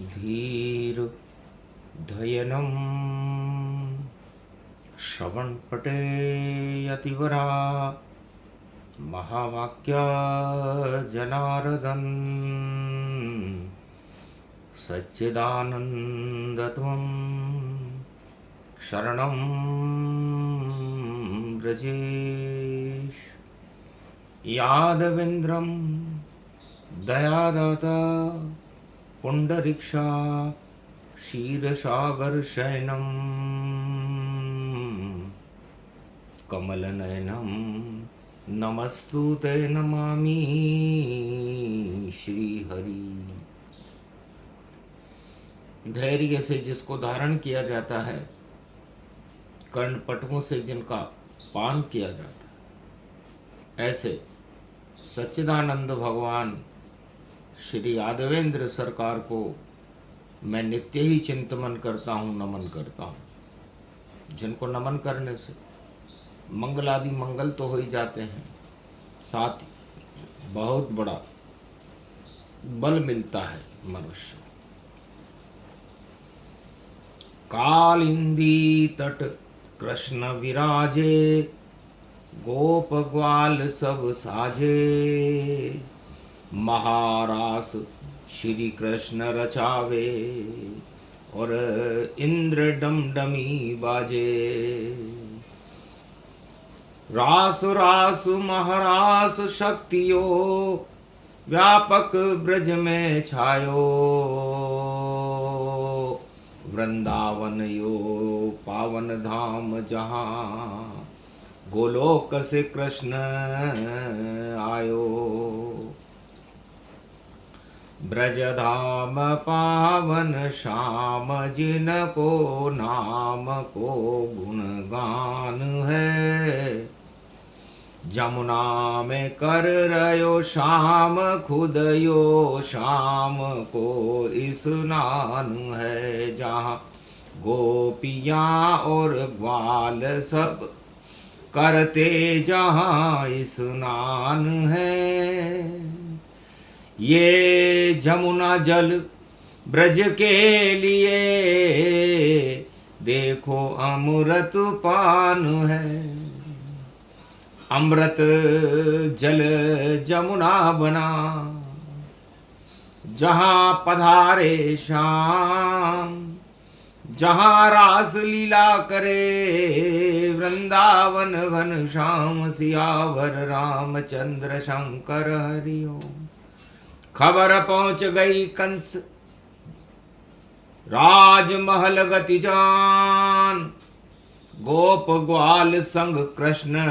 धीर धयनं श्रवणपटे यतिवरा महावाक्य जनार्दन सच्चिदानन्दत्वं शरणं व्रजेश यादवेन्द्रं दयादाता पुंडरीक्षा क्षीरसागरशयनं कमलनयनं नमस्तुते नमामि श्रीहरि। धैर्य से जिसको धारण किया जाता है, कर्णपटुओं से जिनका पान किया जाता है, ऐसे सच्चिदानंद भगवान श्री यादवेंद्र सरकार को मैं नित्य ही चिंतन करता हूँ, नमन करता हूँ। जिनको नमन करने से मंगल आदि मंगल तो हो ही जाते हैं, साथ ही बहुत बड़ा बल मिलता है मनुष्य। कालिंदी तट कृष्ण विराजे, गोप ग्वाल सब साजे, महारास श्री कृष्ण रचावे और इंद्र डमडमी बाजे। रास रास महारास शक्तियो, व्यापक ब्रज में छायो, वृंदावन यो पावन धाम जहाँ, गोलोक से कृष्ण आयो। ब्रजधाम पावन श्याम, जिनको नाम को गुणगान है, जमुना में कर रयो शाम, खुद यो शाम को स्नान है। जहाँ गोपियाँ और ग्वाल सब करते जहाँ स्नान है, ये जमुना जल ब्रज के लिए देखो अमृत पान है। अमृत जल जमुना बना, जहाँ पधारे श्याम, जहाँ रास लीला करे, वृंदावन घन श्याम, सियावर रामचंद्र शंकर हरिओम। खबर पहुंच गई कंस राजमहल गति जान, गोप ग्वाल संग कृष्ण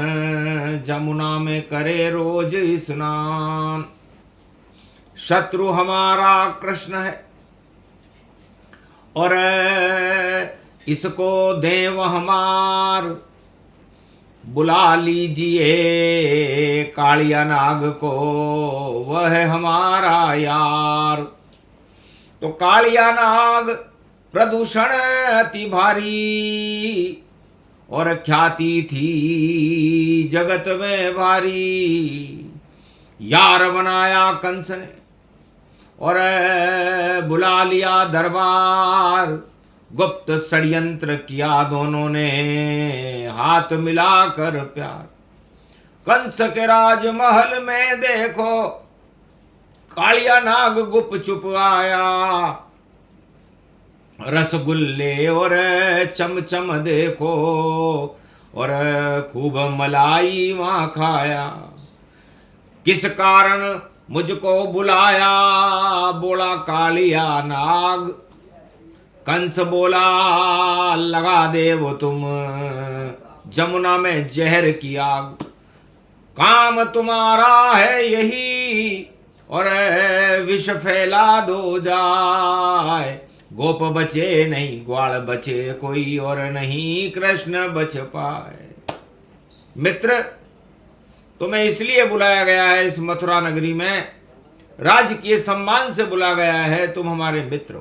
जमुना में करे रोज स्नान। शत्रु हमारा कृष्ण है और इसको देव हमार, बुला लीजिए कालिया नाग को, वह है हमारा यार। तो कालिया नाग प्रदूषण अति भारी और ख्याति थी जगत में भारी। यार बनाया कंस ने और बुला लिया दरबार, गुप्त षड्यंत्र किया दोनों ने, हाथ मिलाकर प्यार। कंस के राजमहल में देखो, कालिया नाग गुप चुप आया, रसगुल्ले और चमचम देखो और खूब मलाई वहां खाया। किस कारण मुझको बुलाया, बोला कालिया नाग। कंस बोला लगा दे वो तुम जमुना में जहर की आग, काम तुम्हारा है यही और विष फैला दो जाए। गोप बचे नहीं, ग्वाल बचे कोई और नहीं, कृष्ण बच पाए। मित्र, तुम्हें इसलिए बुलाया गया है इस मथुरा नगरी में, राजकीय सम्मान से बुलाया गया है। तुम हमारे मित्र हो,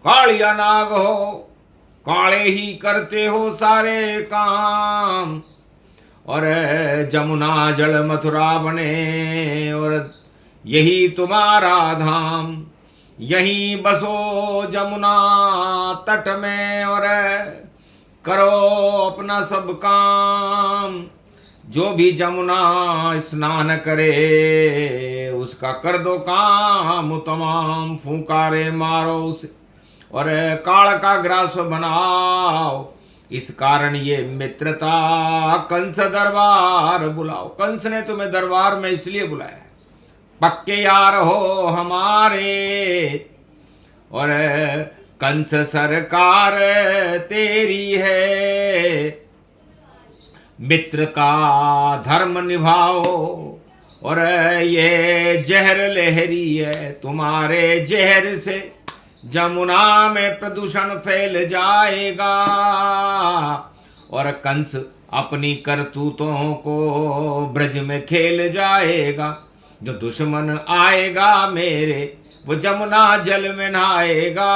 कालिया नाग हो, काले ही करते हो सारे काम, और जमुना जल मथुरा बने और यही तुम्हारा धाम। यहीं बसो जमुना तट में और करो अपना सब काम। जो भी जमुना स्नान करे उसका कर दो काम तमाम। फूंकारे मारो उसे और काल का ग्रास बनाओ। इस कारण ये मित्रता कंस दरबार बुलाओ। कंस ने तुम्हें दरबार में इसलिए बुलाया, पक्के यार हो हमारे और कंस सरकार तेरी है। मित्र का धर्म निभाओ और ये जहर लहरी है, तुम्हारे जहर से जमुना में प्रदूषण फैल जाएगा और कंस अपनी करतूतों को ब्रज में खेल जाएगा। जो दुश्मन आएगा मेरे वो जमुना जल में नहाएगा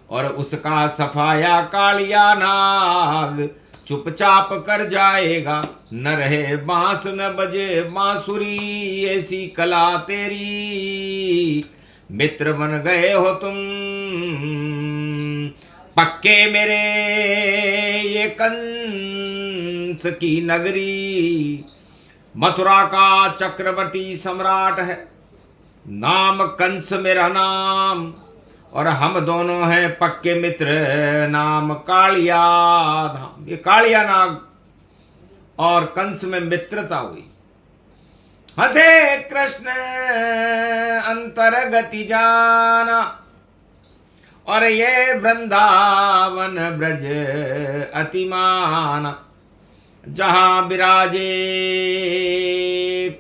और उसका सफाया कालिया नाग चुपचाप कर जाएगा। न रहे बांस न बजे बांसुरी, ऐसी कला तेरी। मित्र बन गए हो तुम पक्के मेरे, ये कंस की नगरी। मथुरा का चक्रवर्ती सम्राट है, नाम कंस मेरा नाम और हम दोनों हैं पक्के मित्र, नाम कालिया धाम। ये कालिया नाग और कंस में मित्रता हुई। हंसे कृष्ण अंतरगति जाना और ये वृंदावन ब्रज अतिमाना। जहां विराजे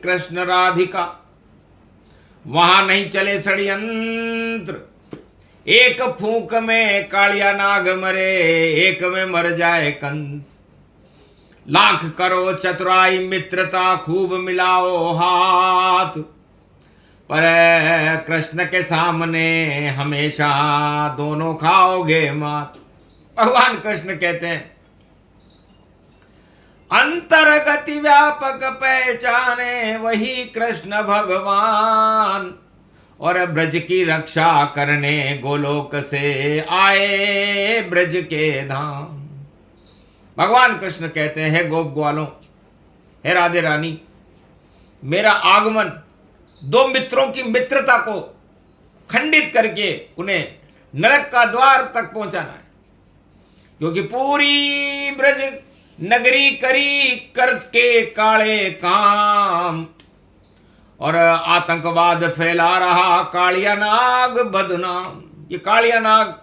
कृष्ण राधिका वहां नहीं चले षड्यंत्र। एक फूंक में कालिया नाग मरे, एक में मर जाए कंस। लाख करो चतुराई मित्रता, खूब मिलाओ हाथ, पर कृष्ण के सामने हमेशा दोनों खाओगे मात। भगवान कृष्ण कहते हैं अंतरगति व्यापक पहचाने वही कृष्ण भगवान और ब्रज की रक्षा करने गोलोक से आए ब्रज के धाम। भगवान कृष्ण कहते हैं गोप ग्वालों, हे राधे रानी, मेरा आगमन दो मित्रों की मित्रता को खंडित करके उन्हें नरक का द्वार तक पहुंचाना है। क्योंकि पूरी ब्रज नगरी करी करके काले काम और आतंकवाद फैला रहा कालिया नाग बदनाम। ये कालिया नाग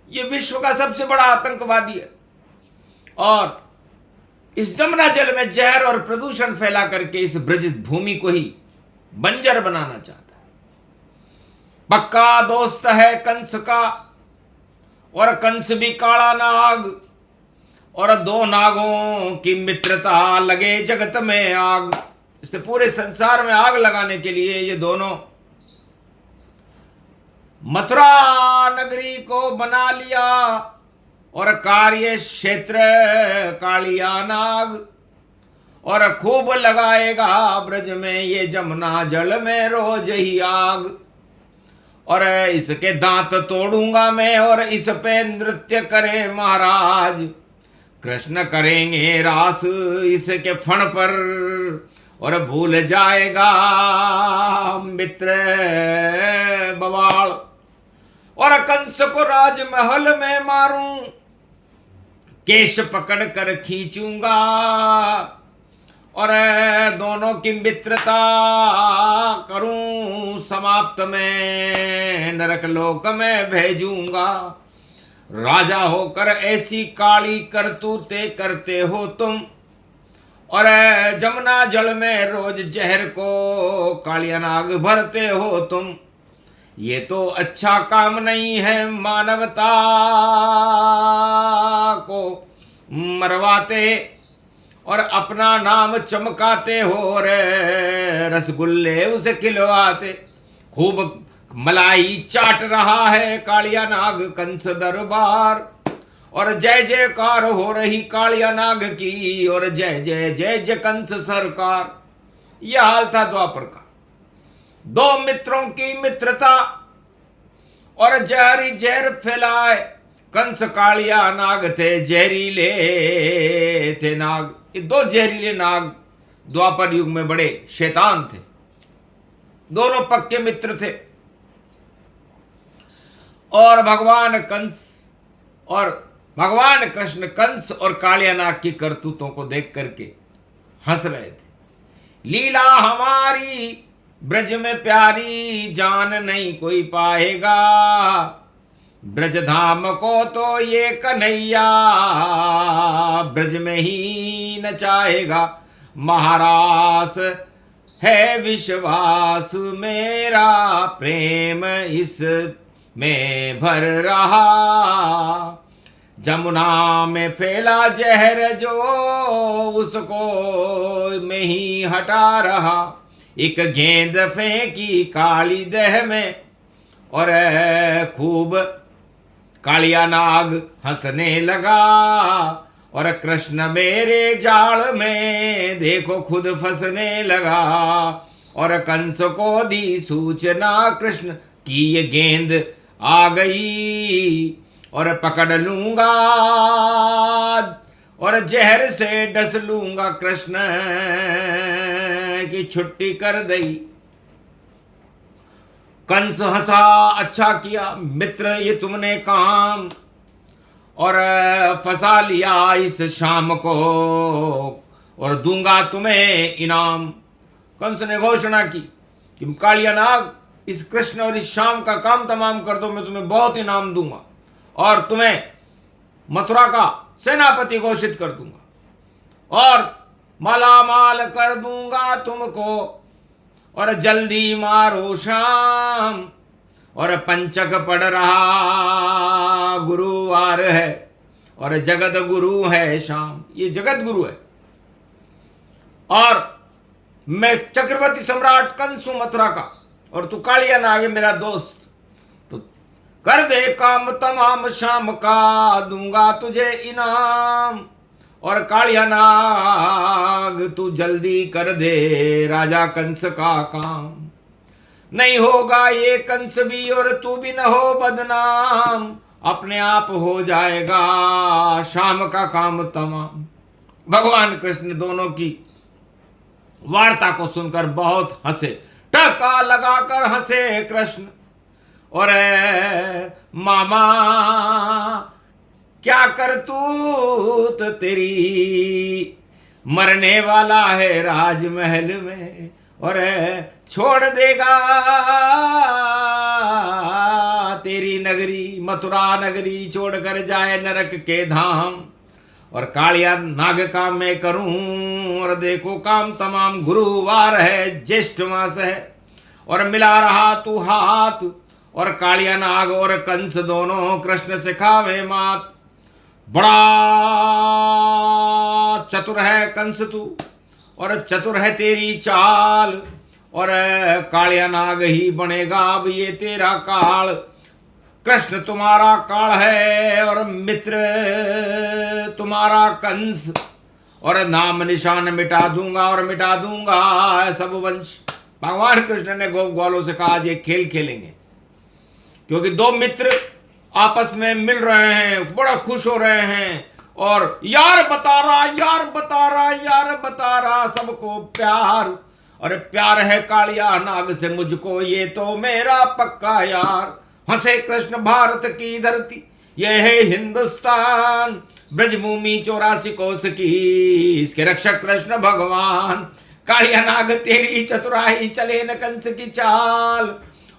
ये विश्व का सबसे बड़ा आतंकवादी है और इस जमुना जल में जहर और प्रदूषण फैला करके इस ब्रज भूमि को ही बंजर बनाना चाहता है। पक्का दोस्त है कंस का और कंस भी काला नाग और दो नागों की मित्रता लगे जगत में आग। इससे पूरे संसार में आग लगाने के लिए ये दोनों मथुरा नगरी को बना लिया और कार्य क्षेत्र कालिया नाग और खूब लगाएगा ब्रज में ये जमुना जल में रोज ही आग। और इसके दांत तोड़ूंगा मैं और इस पे नृत्य करे महाराज। कृष्ण करेंगे रास इसके फण पर और भूल जाएगा मित्र बवाल। और कंस को राजमहल में मारूं, केश पकड़ कर खींचूंगा और दोनों की मित्रता करूं समाप्त में नरक लोक में भेजूंगा। राजा होकर ऐसी काली करतूते करते हो तुम और जमुना जल में रोज जहर को कालिया नाग भरते हो तुम। ये तो अच्छा काम नहीं है, मानवता को मरवाते और अपना नाम चमकाते हो रे। रसगुल्ले उसे खिलवाते, खूब मलाई चाट रहा है कालिया नाग कंस दरबार और जय जयकार हो रही कालिया नाग की और जय जय जय जय कंस सरकार। यह हाल था द्वापर का। दो मित्रों की मित्रता और जहरी जहर फैलाए। कंस कालिया नाग थे, जहरीले थे नाग। ये दो जहरीले नाग द्वापर युग में बड़े शैतान थे, दोनों पक्के मित्र थे। और भगवान कृष्ण कंस और कालिया नाग की करतूतों को देख करके हंस रहे थे। लीला हमारी ब्रज में प्यारी, जान नहीं कोई पाएगा। ब्रज धाम को तो ये कन्हैया, ब्रज में ही नचाएगा। महारास है विश्वास मेरा, प्रेम इस में भर रहा। जमुना में फैला जहर जो, उसको में ही हटा रहा। एक गेंद फेंकी काली दह में, और खूब कालिया नाग हंसने लगा। और कृष्ण मेरे जाल में देखो खुद फंसने लगा। और कंस को दी सूचना कृष्ण की ये गेंद आ गई, और पकड़ लूंगा और जहर से डस लूंगा। कृष्ण की छुट्टी कर दई। कंस हंसा, अच्छा किया मित्र ये तुमने काम, और फंसा लिया इस शाम को, और दूंगा तुम्हें इनाम। कंस ने घोषणा की कि कालिया नाग, इस कृष्ण और इस शाम का काम तमाम कर दो, मैं तुम्हें बहुत इनाम दूंगा, और तुम्हें मथुरा का सेनापति घोषित कर दूंगा, और मालामाल कर दूंगा तुमको, और जल्दी मारो शाम। और पंचक पड़ रहा गुरुवार है, और जगत गुरु है शाम। ये जगत गुरु है, और मैं चक्रवर्ती सम्राट कंस हूं मथुरा का, और तू कालिया नाग है मेरा दोस्त। तो कर दे काम तमाम शाम का, दूंगा तुझे इनाम। और कालिया नाग तू जल्दी कर दे राजा कंस का काम। नहीं होगा ये कंस भी और तू भी न हो बदनाम, अपने आप हो जाएगा शाम का काम तमाम। भगवान कृष्ण दोनों की वार्ता को सुनकर बहुत हंसे, टका लगाकर हंसे कृष्ण। और मामा क्या करतूत तेरी, मरने वाला है राजमहल में, और छोड़ देगा तेरी नगरी, मथुरा नगरी छोड़कर जाए नरक के धाम। और कालिया नाग का मैं करूं, और देखो काम तमाम। गुरुवार है, ज्येष्ठ मास है, और मिला रहा तू हाथ। और कालिया नाग और कंस दोनों कृष्ण से खावे मात। बड़ा चतुर है कंस तू, और चतुर है तेरी चाल, और कालिया नाग ही बनेगा अब ये तेरा काल। कृष्ण तुम्हारा काल है, और मित्र तुम्हारा कंस, और नाम निशान मिटा दूंगा, और मिटा दूंगा सब वंश। भगवान कृष्ण ने गोप ग्वालों से कहा आज ये खेल खेलेंगे, क्योंकि दो मित्र आपस में मिल रहे हैं, बड़ा खुश हो रहे हैं, और यार बता रहा, यार बता रहा, यार बता रहा सबको प्यार। और प्यार है कालिया नाग से मुझको, ये तो मेरा पक्का यार। हंसे कृष्ण भारत की धरती, ये है हिंदुस्तान, ब्रजभूमि 84 कोस की, इसके रक्षक कृष्ण भगवान। कालिया नाग तेरी चतुराई, चले न कंस की चाल,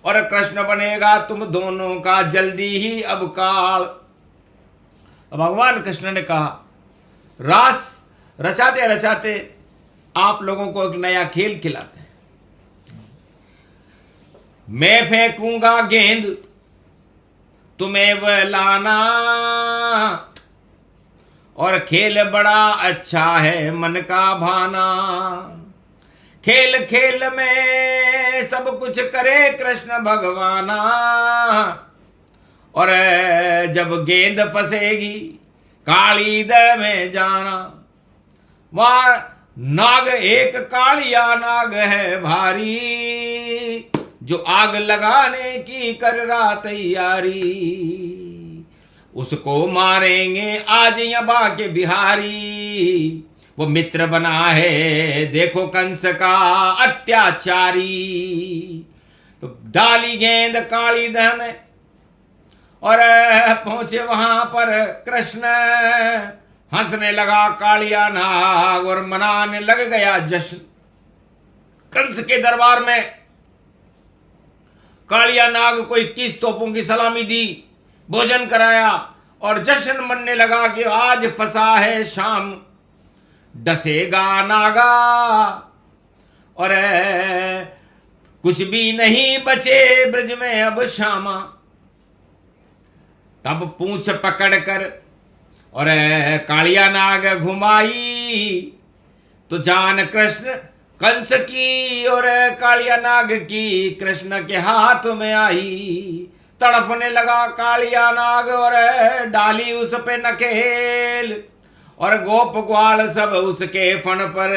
और कृष्ण बनेगा तुम दोनों का जल्दी ही अब काल। तो भगवान कृष्ण ने कहा रास रचाते रचाते आप लोगों को एक नया खेल खिलाते हैं। मैं फेंकूंगा गेंद, तुम्हें वह लाना, और खेल बड़ा अच्छा है मन का भाना। खेल खेल में सब कुछ करे कृष्ण भगवाना, और जब गेंद फंसेगी काली दह में जाना। वहां नाग एक कालिया नाग है भारी, जो आग लगाने की कर रहा तैयारी, उसको मारेंगे आज यबा के बिहारी। वो मित्र बना है देखो कंस का अत्याचारी। तो डाली गेंद काली दह में और पहुंचे वहां पर कृष्ण। हंसने लगा कालिया नाग और मनाने लग गया जश्न। कंस के दरबार में कालिया नाग को 21 तोपों की सलामी दी, भोजन कराया और जश्न मनने लगा कि आज फंसा है शाम, डसेगा नागा और कुछ भी नहीं बचे ब्रज में अब श्यामा। तब पूंछ पकड़कर और कालिया नाग घुमाई, तो जान कृष्ण कंस की और कालिया नाग की कृष्ण के हाथ में आई। तड़फने लगा कालिया नाग और डाली उस पे नकेल, और गोप ग्वाल सब उसके फण पर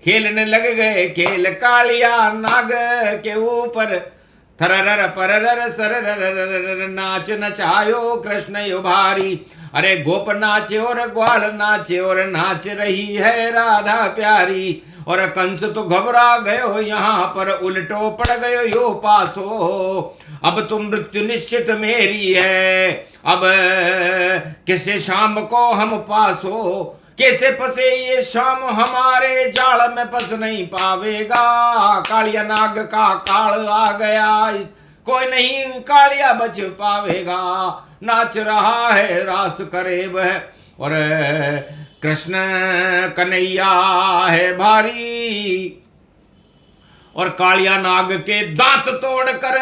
खेलने लग गए खेल। कालिया नाग के ऊपर थररर पररर सररर नाच नचायो कृष्ण यो भारी। अरे गोप नाचे और ग्वाल नाचे और नाच रही है राधा प्यारी। और कंस तो घबरा गयो यहाँ पर उल्टो पड़ गयो यो पासो। अब तुम मृत्यु निश्चित मेरी है, अब किसे शाम को हम पासो। कैसे फंसे ये शाम हमारे जाल में फंस नहीं पावेगा। कालिया नाग का काल आ गया, कोई नहीं कालिया बच पावेगा। नाच रहा है रास करे वह और कृष्ण कन्हैया है भारी। और कालिया नाग के दांत तोड़कर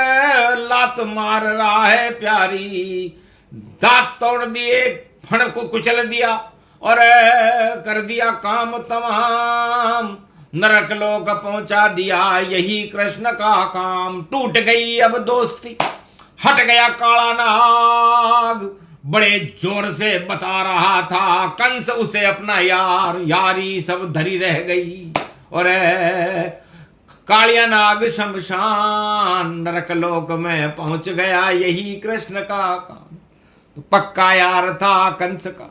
लात मार रहा है प्यारी। दांत तोड़ दिए, फण को कुचल दिया और कर दिया काम तमाम। नरक लोक पहुंचा दिया यही कृष्ण का काम। टूट गई अब दोस्ती, हट गया काला नाग। बड़े जोर से बता रहा था कंस उसे अपना यार, यारी सब धरी रह गई। और कालिया नाग शमशान नरक लोक में पहुंच गया यही कृष्ण का काम। तो पक्का यार था कंस का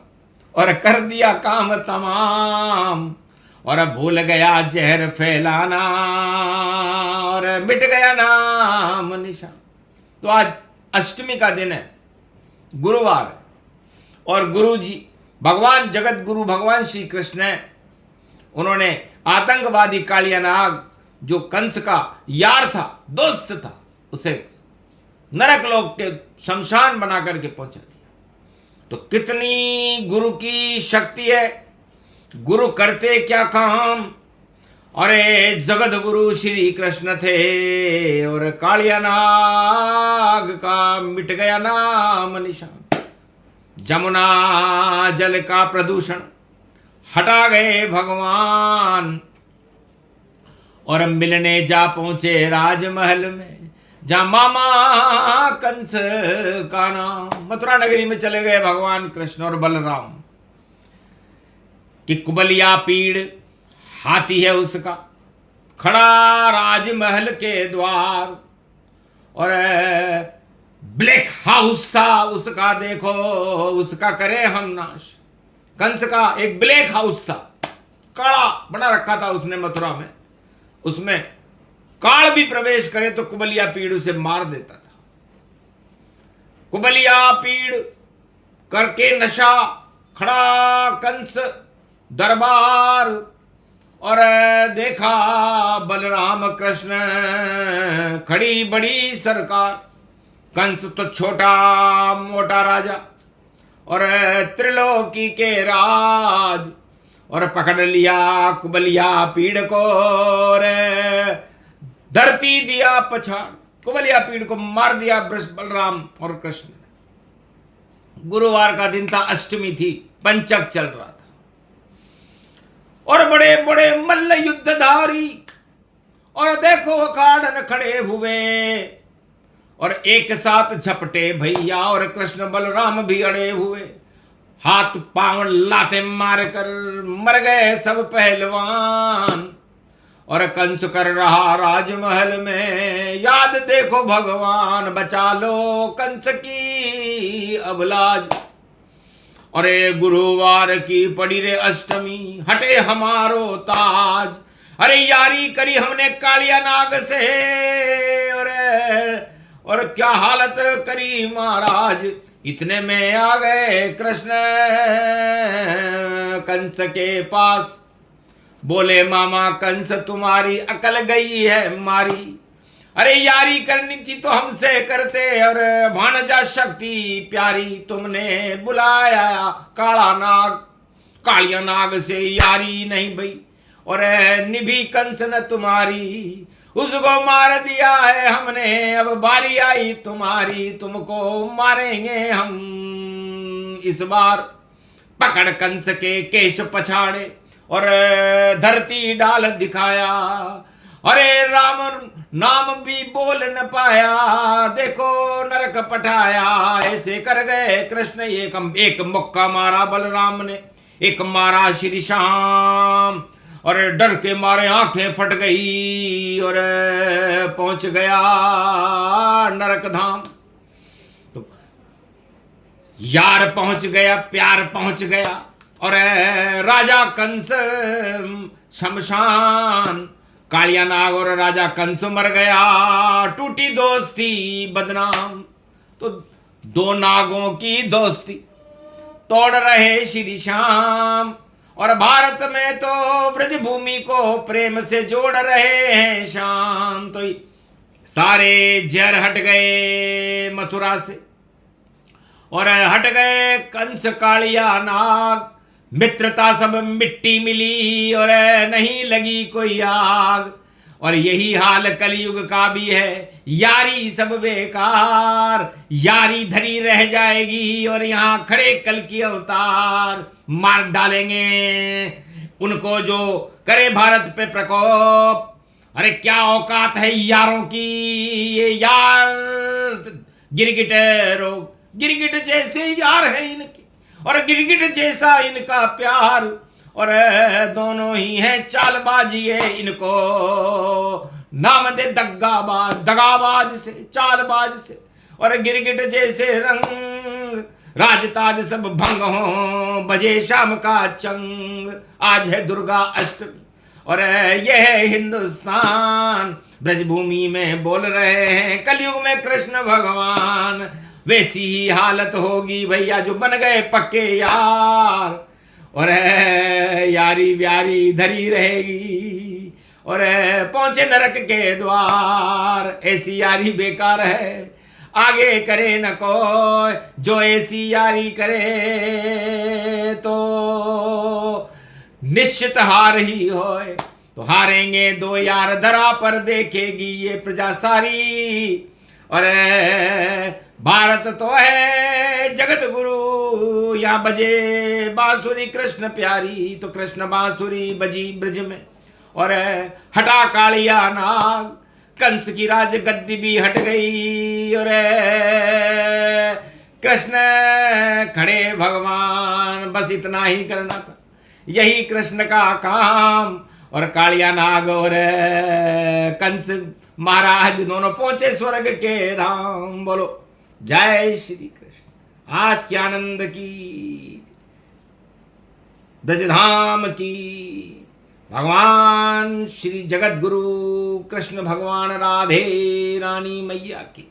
और कर दिया काम तमाम। और भूल गया जहर फैलाना और मिट गया नाम निशान। तो आज अष्टमी का दिन है, गुरुवार है, और गुरु जी भगवान जगत गुरु भगवान श्री कृष्ण है। उन्होंने आतंकवादी कालिया नाग जो कंस का यार था, दोस्त था, उसे नरक लोक के शमशान बना करके पहुंचा दिया। तो कितनी गुरु की शक्ति है, गुरु करते क्या काम। अरे जगत गुरु श्री कृष्ण थे और कालिया नाग का मिट गया नाम निशान। जमुना जल का प्रदूषण हटा गए भगवान और मिलने जा पहुंचे राजमहल में, जहां मामा कंस का नाम। मथुरा नगरी में चले गए भगवान कृष्ण और बलराम। कि कुबलिया पीड़ हाथी है उसका खड़ा राजमहल के द्वार। और ब्लैक हाउस था उसका, देखो उसका करें हम नाश। कंस का एक ब्लैक हाउस था, काला बना रखा था उसने मथुरा में। उसमें काल भी प्रवेश करे तो कुबलिया पीड़ उसे मार देता था। कुबलिया पीड़ करके नशा, खड़ा कंस दरबार। और देखा बलराम कृष्ण खड़ी बड़ी सरकार। कंस तो छोटा मोटा राजा और त्रिलोकी के राज। और पकड़ लिया कुबलिया पीड़ को और धरती दिया पछाड़। कुबलिया पीड़ को मार दिया बलराम और कृष्ण। गुरुवार का दिन था, अष्टमी थी, पंचक चल रहा था। और बड़े बड़े मल्ल युद्धधारी और देखो अखाड़न खड़े हुए और एक साथ झपटे भैया और कृष्ण बलराम भी अड़े हुए। हाथ पांव लाते मार कर मर गए सब पहलवान। और कंस कर रहा राजमहल में याद, देखो भगवान बचा लो कंस की अबलाज। अरे गुरुवार की पड़ी रे अष्टमी, हटे हमारो ताज। अरे यारी करी हमने कालिया नाग से, और क्या हालत करी महाराज। इतने में आ गए कृष्ण कंस के पास, बोले मामा कंस तुम्हारी अकल गई है मारी। अरे यारी करनी थी तो हमसे करते, और भानजा शक्ति प्यारी तुमने बुलाया काला नाग। कालिया नाग से यारी नहीं भई, और निभी कंस न तुम्हारी। उसको मार दिया है हमने, अब बारी आई तुम्हारी, तुमको मारेंगे हम इस बार। पकड़ कंस के केश पछाड़े और धरती डाल दिखाया। अरे राम नाम भी बोल न पाया, देखो नरक पटाया। ऐसे कर गए कृष्ण, एक मुक्का मारा बलराम ने, एक मारा श्री श्याम, और डर के मारे आंखें फट गई और पहुंच गया नरक धाम। तो यार पहुंच गया, प्यार पहुंच गया, और राजा कंस शमशान। कालिया नाग और राजा कंस मर गया, टूटी दोस्ती बदनाम। तो दो नागों की दोस्ती तोड़ रहे श्री श्याम, और भारत में तो ब्रज भूमि को प्रेम से जोड़ रहे हैं शाम। तो सारे जहर हट गए मथुरा से, और हट गए कंस कालिया नाग। मित्रता सब मिट्टी मिली, और नहीं लगी कोई आग। और यही हाल कलयुग का भी है, यारी सब बेकार। यारी धरी रह जाएगी, और यहाँ खड़े कल की अवतार। मार डालेंगे उनको जो करे भारत पे प्रकोप। अरे क्या औकात है यारों की, ये यार गिरगिट रोग। गिरगिट जैसे यार है इनके, और गिरगिट जैसा इनका प्यार। और दोनों ही हैं चालबाजी है इनको नाम दे दगाबाज, दगाबाज से चालबाज से। और गिरगिट जैसे रंग, राजताज सब भंग हो, बजे शाम का चंग। आज है दुर्गा अष्टमी, और यह है हिंदुस्तान। ब्रजभूमि में बोल रहे हैं कलयुग में कृष्ण भगवान। वैसी ही हालत होगी भैया जो बन गए पक्के यार, और यारी व्यारी धरी रहेगी, और पहुंचे नरक के द्वार। ऐसी यारी बेकार है, आगे करे न कोई, जो ऐसी यारी करे तो निश्चित हार ही होए। तो हारेंगे दो यार धरा पर देखेगी ये प्रजा सारी। और भारत तो है जगत गुरु, यहाँ बजे बांसुरी कृष्ण प्यारी। तो कृष्ण बांसुरी बजी ब्रज में, और हटा कालिया नाग। कंस की राज गद्दी भी हट गई, और कृष्ण खड़े भगवान। बस इतना ही करना था, यही कृष्ण का काम। और कालिया नाग और कंस महाराज दोनों पहुंचे स्वर्ग के धाम। बोलो जय श्री कृष्ण। आज के आनंद की, ब्रजधाम की, भगवान श्री जगत गुरु कृष्ण भगवान राधे रानी मैया की।